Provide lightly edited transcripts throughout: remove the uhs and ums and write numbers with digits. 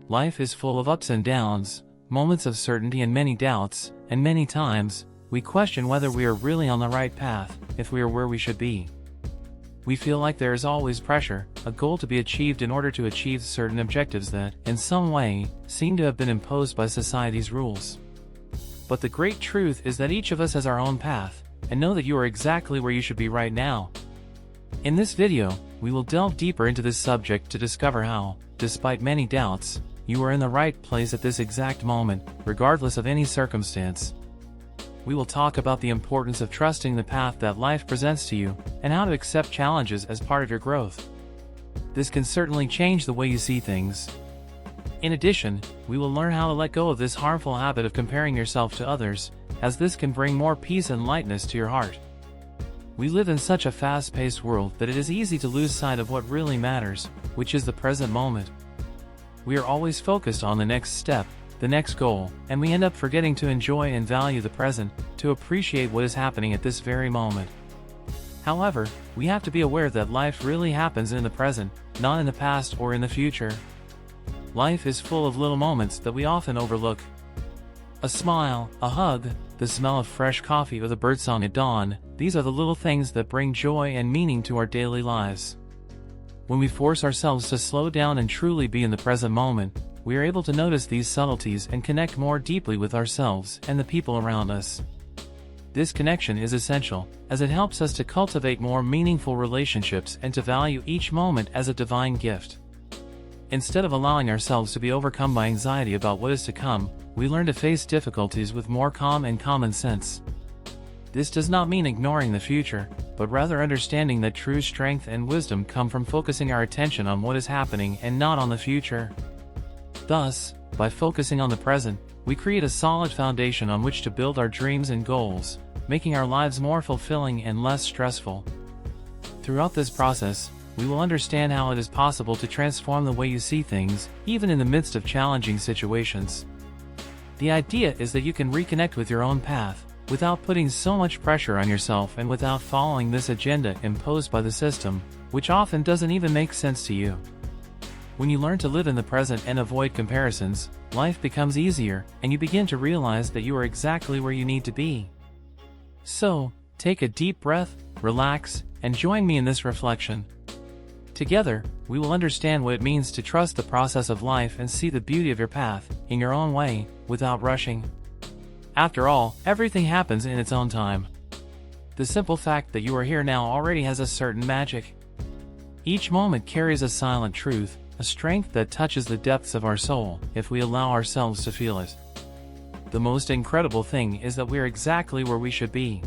Life is full of ups and downs, moments of certainty and many doubts, and many times, we question whether we are really on the right path, if we are where we should be. We feel like there is always pressure, a goal to be achieved in order to achieve certain objectives that, in some way, seem to have been imposed by society's rules. But the great truth is that each of us has our own path, and know that you are exactly where you should be right now. In this video, we will delve deeper into this subject to discover how, despite many doubts, you are in the right place at this exact moment, regardless of any circumstance. We will talk about the importance of trusting the path that life presents to you, and how to accept challenges as part of your growth. This can certainly change the way you see things. In addition, we will learn how to let go of this harmful habit of comparing yourself to others, as this can bring more peace and lightness to your heart. We live in such a fast-paced world that it is easy to lose sight of what really matters, which is the present moment. We are always focused on the next step, the next goal, and we end up forgetting to enjoy and value the present, to appreciate what is happening at this very moment. However, we have to be aware that life really happens in the present, not in the past or in the future. Life is full of little moments that we often overlook. A smile, a hug, the smell of fresh coffee or the birdsong at dawn, these are the little things that bring joy and meaning to our daily lives. When we force ourselves to slow down and truly be in the present moment, we are able to notice these subtleties and connect more deeply with ourselves and the people around us. This connection is essential, as it helps us to cultivate more meaningful relationships and to value each moment as a divine gift. Instead of allowing ourselves to be overcome by anxiety about what is to come, we learn to face difficulties with more calm and common sense. This does not mean ignoring the future, but rather understanding that true strength and wisdom come from focusing our attention on what is happening and not on the future. Thus, by focusing on the present, we create a solid foundation on which to build our dreams and goals, making our lives more fulfilling and less stressful. Throughout this process, we will understand how it is possible to transform the way you see things, even in the midst of challenging situations. The idea is that you can reconnect with your own path, without putting so much pressure on yourself and without following this agenda imposed by the system, which often doesn't even make sense to you. When you learn to live in the present and avoid comparisons, life becomes easier, and you begin to realize that you are exactly where you need to be. So, take a deep breath, relax, and join me in this reflection. Together, we will understand what it means to trust the process of life and see the beauty of your path, in your own way, without rushing. After all, everything happens in its own time. The simple fact that you are here now already has a certain magic. Each moment carries a silent truth, a strength that touches the depths of our soul, if we allow ourselves to feel it. The most incredible thing is that we are exactly where we should be.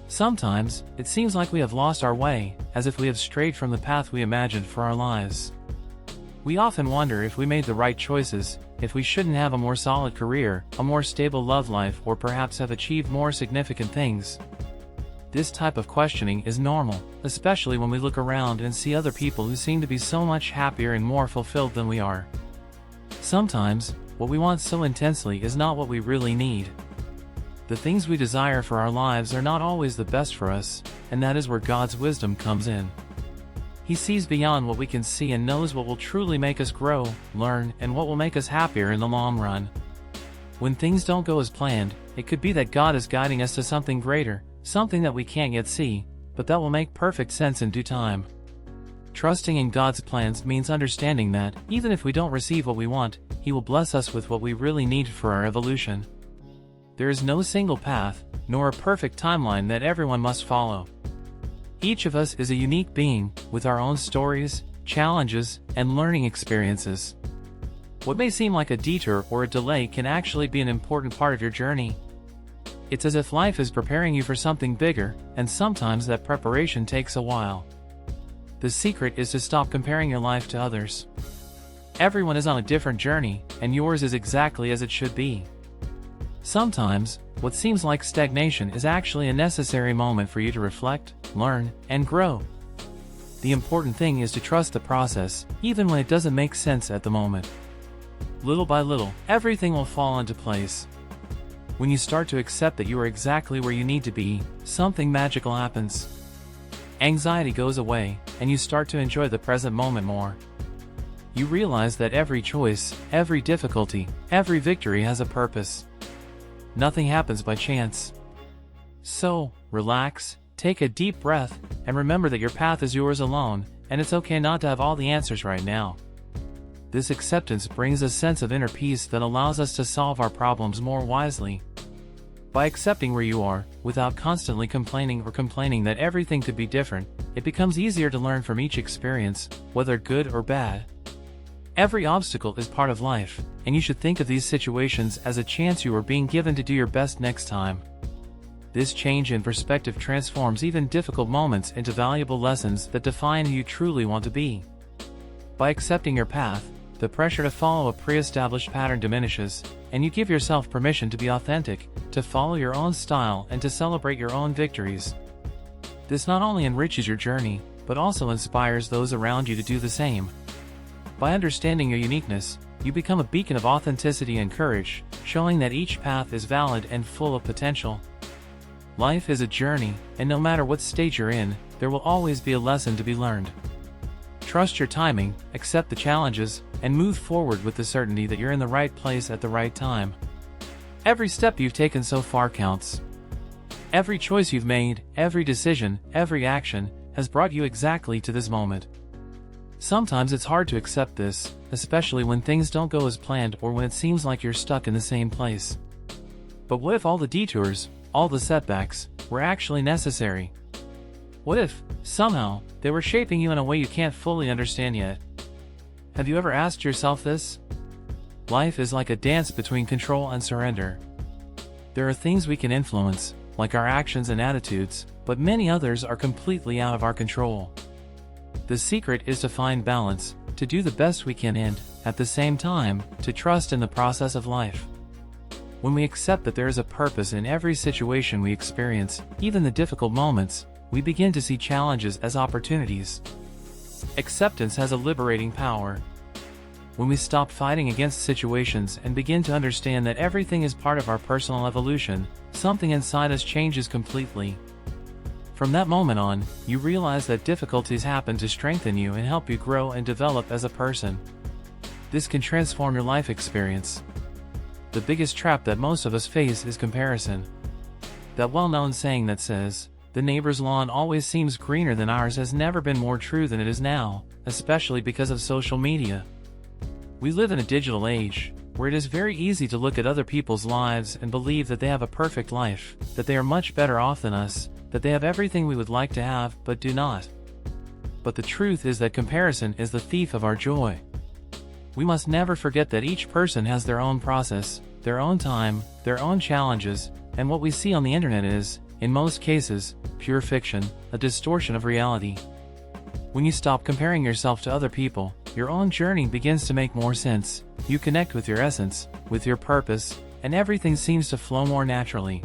Sometimes, it seems like we have lost our way, as if we have strayed from the path we imagined for our lives. We often wonder if we made the right choices, if we shouldn't have a more solid career, a more stable love life, or perhaps have achieved more significant things. This type of questioning is normal, especially when we look around and see other people who seem to be so much happier and more fulfilled than we are. Sometimes, what we want so intensely is not what we really need. The things we desire for our lives are not always the best for us, and that is where God's wisdom comes in. He sees beyond what we can see and knows what will truly make us grow, learn, and what will make us happier in the long run. When things don't go as planned, it could be that God is guiding us to something greater, something that we can't yet see, but that will make perfect sense in due time. Trusting in God's plans means understanding that, even if we don't receive what we want, He will bless us with what we really need for our evolution. There is no single path, nor a perfect timeline that everyone must follow. Each of us is a unique being, with our own stories, challenges, and learning experiences. What may seem like a detour or a delay can actually be an important part of your journey. It's as if life is preparing you for something bigger, and sometimes that preparation takes a while. The secret is to stop comparing your life to others. Everyone is on a different journey, and yours is exactly as it should be. Sometimes, what seems like stagnation is actually a necessary moment for you to reflect, learn, and grow. The important thing is to trust the process, even when it doesn't make sense at the moment. Little by little, everything will fall into place. When you start to accept that you are exactly where you need to be, something magical happens. Anxiety goes away, and you start to enjoy the present moment more. you realize that every choice, every difficulty, every victory has a purpose. Nothing happens by chance. So, relax, take a deep breath, and remember that your path is yours alone, and it's okay not to have all the answers right now. This acceptance brings a sense of inner peace that allows us to solve our problems more wisely. By accepting where you are, without constantly complaining that everything could be different, it becomes easier to learn from each experience, whether good or bad. Every obstacle is part of life, and you should think of these situations as a chance you are being given to do your best next time. This change in perspective transforms even difficult moments into valuable lessons that define who you truly want to be. By accepting your path, the pressure to follow a pre-established pattern diminishes, and you give yourself permission to be authentic, to follow your own style, and to celebrate your own victories. This not only enriches your journey, but also inspires those around you to do the same. By understanding your uniqueness, you become a beacon of authenticity and courage, showing that each path is valid and full of potential. Life is a journey, and no matter what stage you're in, there will always be a lesson to be learned. Trust your timing, accept the challenges, and move forward with the certainty that you're in the right place at the right time. Every step you've taken so far counts. Every choice you've made, every decision, every action, has brought you exactly to this moment. Sometimes it's hard to accept this, especially when things don't go as planned or when it seems like you're stuck in the same place. But what if all the detours, all the setbacks, were actually necessary? What if, somehow, they were shaping you in a way you can't fully understand yet? Have you ever asked yourself this? Life is like a dance between control and surrender. There are things we can influence, like our actions and attitudes, but many others are completely out of our control. The secret is to find balance, to do the best we can and, at the same time, to trust in the process of life. When we accept that there is a purpose in every situation we experience, even the difficult moments, we begin to see challenges as opportunities. Acceptance has a liberating power. When we stop fighting against situations and begin to understand that everything is part of our personal evolution, something inside us changes completely. From that moment on, you realize that difficulties happen to strengthen you and help you grow and develop as a person. This can transform your life experience. The biggest trap that most of us face is comparison. That well-known saying that says, "The neighbor's lawn always seems greener than ours" has never been more true than it is now, especially because of social media. We live in a digital age, where it is very easy to look at other people's lives and believe that they have a perfect life, that they are much better off than us, that they have everything we would like to have but do not. But the truth is that comparison is the thief of our joy. We must never forget that each person has their own process, their own time, their own challenges, and what we see on the internet is, in most cases, pure fiction, a distortion of reality. When you stop comparing yourself to other people, your own journey begins to make more sense. You connect with your essence, with your purpose, and everything seems to flow more naturally.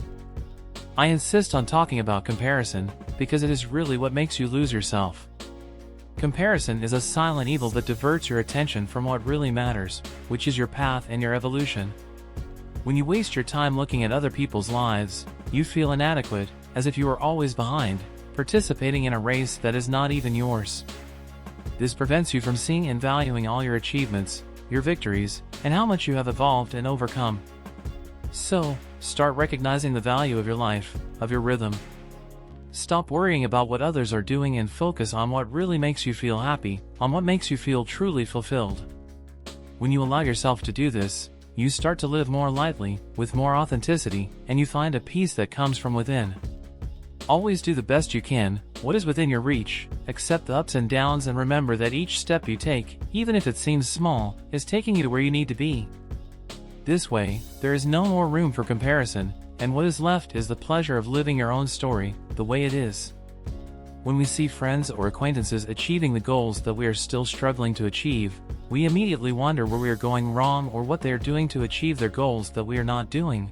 I insist on talking about comparison, because it is really what makes you lose yourself. Comparison is a silent evil that diverts your attention from what really matters, which is your path and your evolution. When you waste your time looking at other people's lives, you feel inadequate, as if you are always behind, participating in a race that is not even yours. This prevents you from seeing and valuing all your achievements, your victories, and how much you have evolved and overcome. So, start recognizing the value of your life, of your rhythm. Stop worrying about what others are doing and focus on what really makes you feel happy, on what makes you feel truly fulfilled. When you allow yourself to do this, you start to live more lightly, with more authenticity, and you find a peace that comes from within. Always do the best you can, what is within your reach, accept the ups and downs, and remember that each step you take, even if it seems small, is taking you to where you need to be. This way, there is no more room for comparison, and what is left is the pleasure of living your own story, the way it is. When we see friends or acquaintances achieving the goals that we are still struggling to achieve, we immediately wonder where we are going wrong or what they are doing to achieve their goals that we are not doing.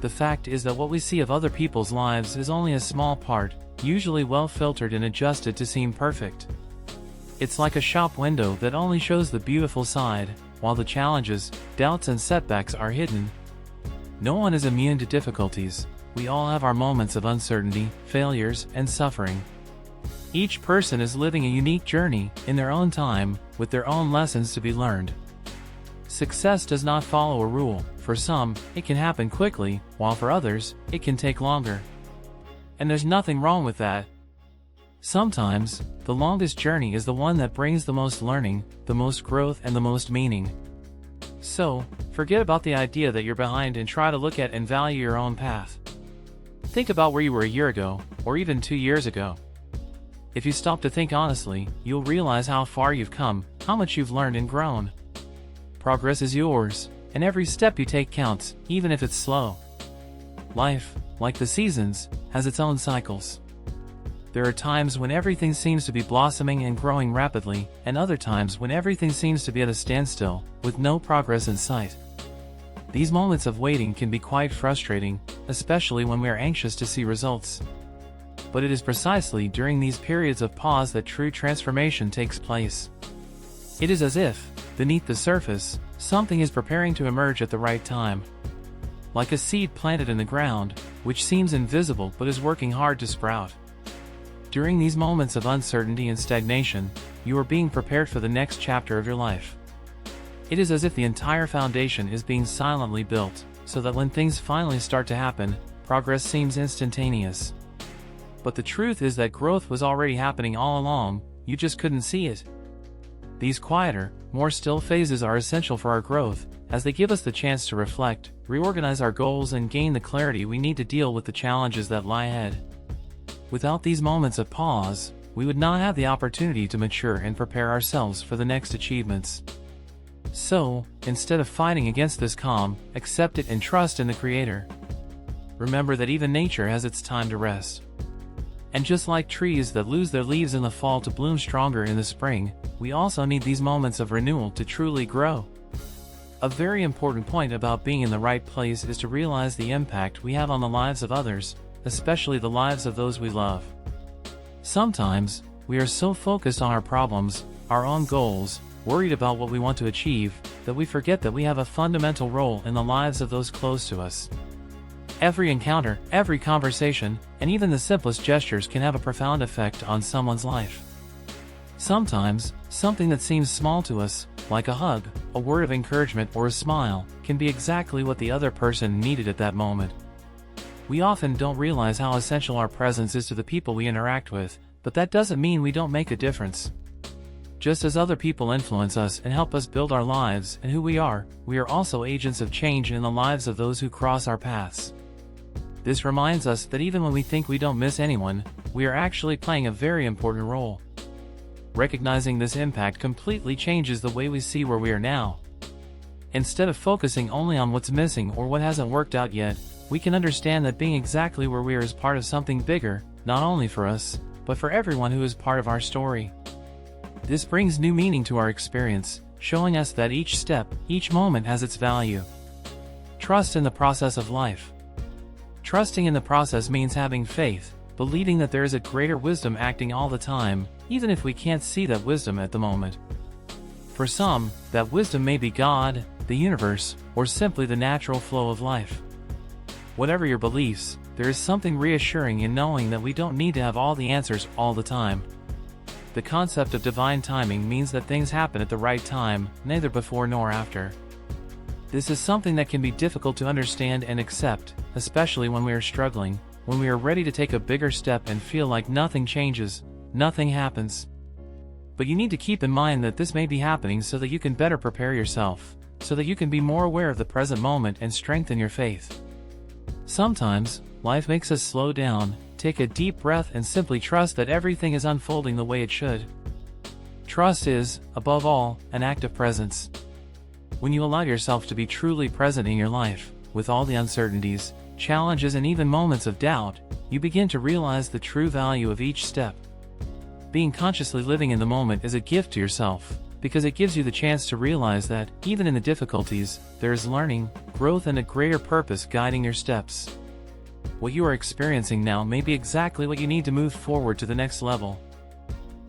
The fact is that what we see of other people's lives is only a small part, usually well filtered and adjusted to seem perfect. It's like a shop window that only shows the beautiful side, while the challenges, doubts, and setbacks are hidden. No one is immune to difficulties. We all have our moments of uncertainty, failures, and suffering. Each person is living a unique journey, in their own time, with their own lessons to be learned. Success does not follow a rule. For some, it can happen quickly, while for others, it can take longer. And there's nothing wrong with that. Sometimes, the longest journey is the one that brings the most learning, the most growth, and the most meaning. So, forget about the idea that you're behind and try to look at and value your own path. Think about where you were a year ago, or even 2 years ago. If you stop to think honestly, you'll realize how far you've come, how much you've learned and grown. Progress is yours, and every step you take counts, even if it's slow. Life, like the seasons, has its own cycles. There are times when everything seems to be blossoming and growing rapidly, and other times when everything seems to be at a standstill, with no progress in sight. These moments of waiting can be quite frustrating, especially when we are anxious to see results. But it is precisely during these periods of pause that true transformation takes place. It is as if, beneath the surface, something is preparing to emerge at the right time. Like a seed planted in the ground, which seems invisible but is working hard to sprout. During these moments of uncertainty and stagnation, you are being prepared for the next chapter of your life. It is as if the entire foundation is being silently built, so that when things finally start to happen, progress seems instantaneous. But the truth is that growth was already happening all along, you just couldn't see it. These quieter, more still phases are essential for our growth, as they give us the chance to reflect, reorganize our goals, and gain the clarity we need to deal with the challenges that lie ahead. Without these moments of pause, we would not have the opportunity to mature and prepare ourselves for the next achievements. So, instead of fighting against this calm, accept it and trust in the Creator. Remember that even nature has its time to rest. And just like trees that lose their leaves in the fall to bloom stronger in the spring, we also need these moments of renewal to truly grow. A very important point about being in the right place is to realize the impact we have on the lives of others, especially the lives of those we love. Sometimes, we are so focused on our problems, our own goals, worried about what we want to achieve, that we forget that we have a fundamental role in the lives of those close to us. Every encounter, every conversation, and even the simplest gestures can have a profound effect on someone's life. Sometimes, something that seems small to us, like a hug, a word of encouragement, or a smile, can be exactly what the other person needed at that moment. We often don't realize how essential our presence is to the people we interact with, but that doesn't mean we don't make a difference. Just as other people influence us and help us build our lives and who we are also agents of change in the lives of those who cross our paths. This reminds us that even when we think we don't miss anyone, we are actually playing a very important role. Recognizing this impact completely changes the way we see where we are now. Instead of focusing only on what's missing or what hasn't worked out yet, we can understand that being exactly where we are is part of something bigger, not only for us, but for everyone who is part of our story. This brings new meaning to our experience, showing us that each step, each moment has its value. Trust in the process of life. Trusting in the process means having faith, believing that there is a greater wisdom acting all the time, even if we can't see that wisdom at the moment. For some, that wisdom may be God, the universe, or simply the natural flow of life. Whatever your beliefs, there is something reassuring in knowing that we don't need to have all the answers all the time. The concept of divine timing means that things happen at the right time, neither before nor after. This is something that can be difficult to understand and accept, especially when we are struggling, when we are ready to take a bigger step and feel like nothing changes, nothing happens. But you need to keep in mind that this may be happening so that you can better prepare yourself, so that you can be more aware of the present moment and strengthen your faith. Sometimes, life makes us slow down, take a deep breath, and simply trust that everything is unfolding the way it should. Trust is, above all, an act of presence. When you allow yourself to be truly present in your life, with all the uncertainties, challenges, and even moments of doubt, you begin to realize the true value of each step. Being consciously living in the moment is a gift to yourself, because it gives you the chance to realize that, even in the difficulties, there is learning, growth, and a greater purpose guiding your steps. What you are experiencing now may be exactly what you need to move forward to the next level.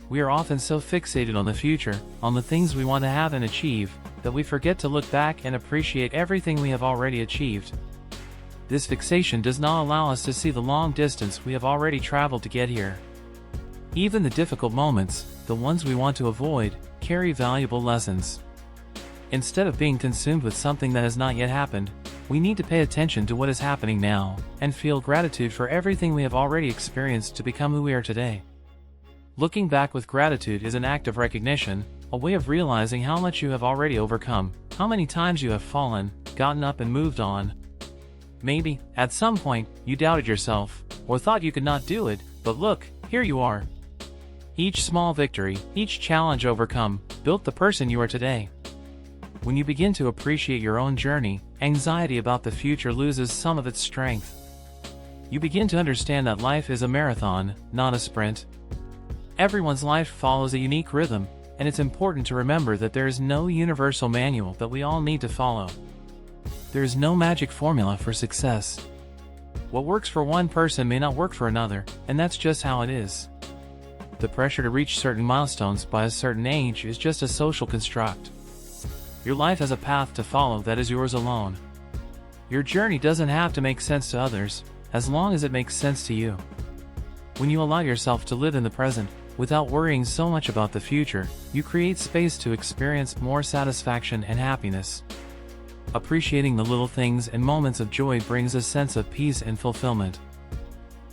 We are often so fixated on the future, on the things we want to have and achieve, that we forget to look back and appreciate everything we have already achieved. This fixation does not allow us to see the long distance we have already traveled to get here. Even the difficult moments, the ones we want to avoid, carry valuable lessons. Instead of being consumed with something that has not yet happened, we need to pay attention to what is happening now, and feel gratitude for everything we have already experienced to become who we are today. Looking back with gratitude is an act of recognition, a way of realizing how much you have already overcome, how many times you have fallen, gotten up and moved on. Maybe, at some point, you doubted yourself, or thought you could not do it, but look, here you are. Each small victory, each challenge overcome, built the person you are today. When you begin to appreciate your own journey, anxiety about the future loses some of its strength. You begin to understand that life is a marathon, not a sprint. Everyone's life follows a unique rhythm, and it's important to remember that there is no universal manual that we all need to follow. There is no magic formula for success. What works for one person may not work for another, and that's just how it is. The pressure to reach certain milestones by a certain age is just a social construct. Your life has a path to follow that is yours alone. Your journey doesn't have to make sense to others, as long as it makes sense to you. When you allow yourself to live in the present, without worrying so much about the future, you create space to experience more satisfaction and happiness. Appreciating the little things and moments of joy brings a sense of peace and fulfillment.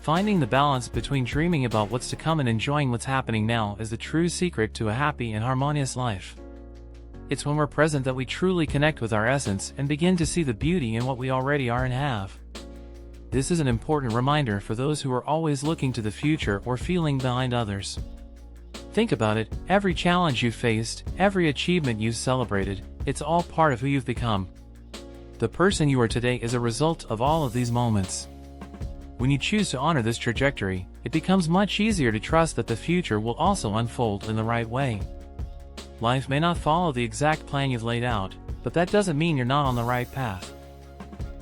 Finding the balance between dreaming about what's to come and enjoying what's happening now is the true secret to a happy and harmonious life. It's when we're present that we truly connect with our essence and begin to see the beauty in what we already are and have. This is an important reminder for those who are always looking to the future or feeling behind others. Think about it, every challenge you've faced, every achievement you've celebrated, it's all part of who you've become. The person you are today is a result of all of these moments. When you choose to honor this trajectory, it becomes much easier to trust that the future will also unfold in the right way. Life may not follow the exact plan you've laid out, but that doesn't mean you're not on the right path.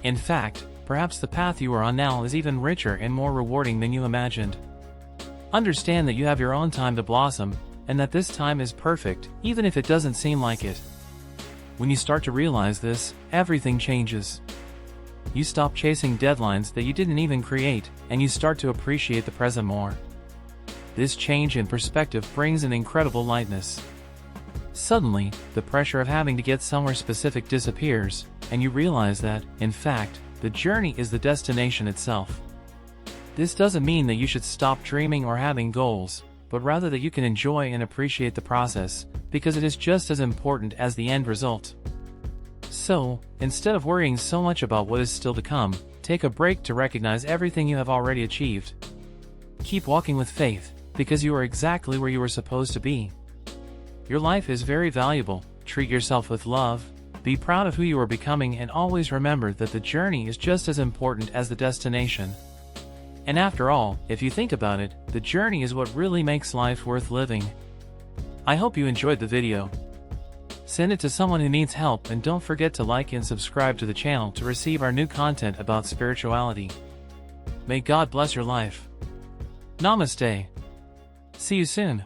In fact, perhaps the path you are on now is even richer and more rewarding than you imagined. Understand that you have your own time to blossom, and that this time is perfect, even if it doesn't seem like it. When you start to realize this, everything changes. You stop chasing deadlines that you didn't even create, and you start to appreciate the present more. This change in perspective brings an incredible lightness. Suddenly, the pressure of having to get somewhere specific disappears, and you realize that, in fact, the journey is the destination itself. This doesn't mean that you should stop dreaming or having goals, but rather that you can enjoy and appreciate the process, because it is just as important as the end result. So, instead of worrying so much about what is still to come, take a break to recognize everything you have already achieved. Keep walking with faith, because you are exactly where you were supposed to be. Your life is very valuable, treat yourself with love, be proud of who you are becoming, and always remember that the journey is just as important as the destination. And after all, if you think about it, the journey is what really makes life worth living. I hope you enjoyed the video. Send it to someone who needs help, and don't forget to like and subscribe to the channel to receive our new content about spirituality. May God bless your life. Namaste. See you soon.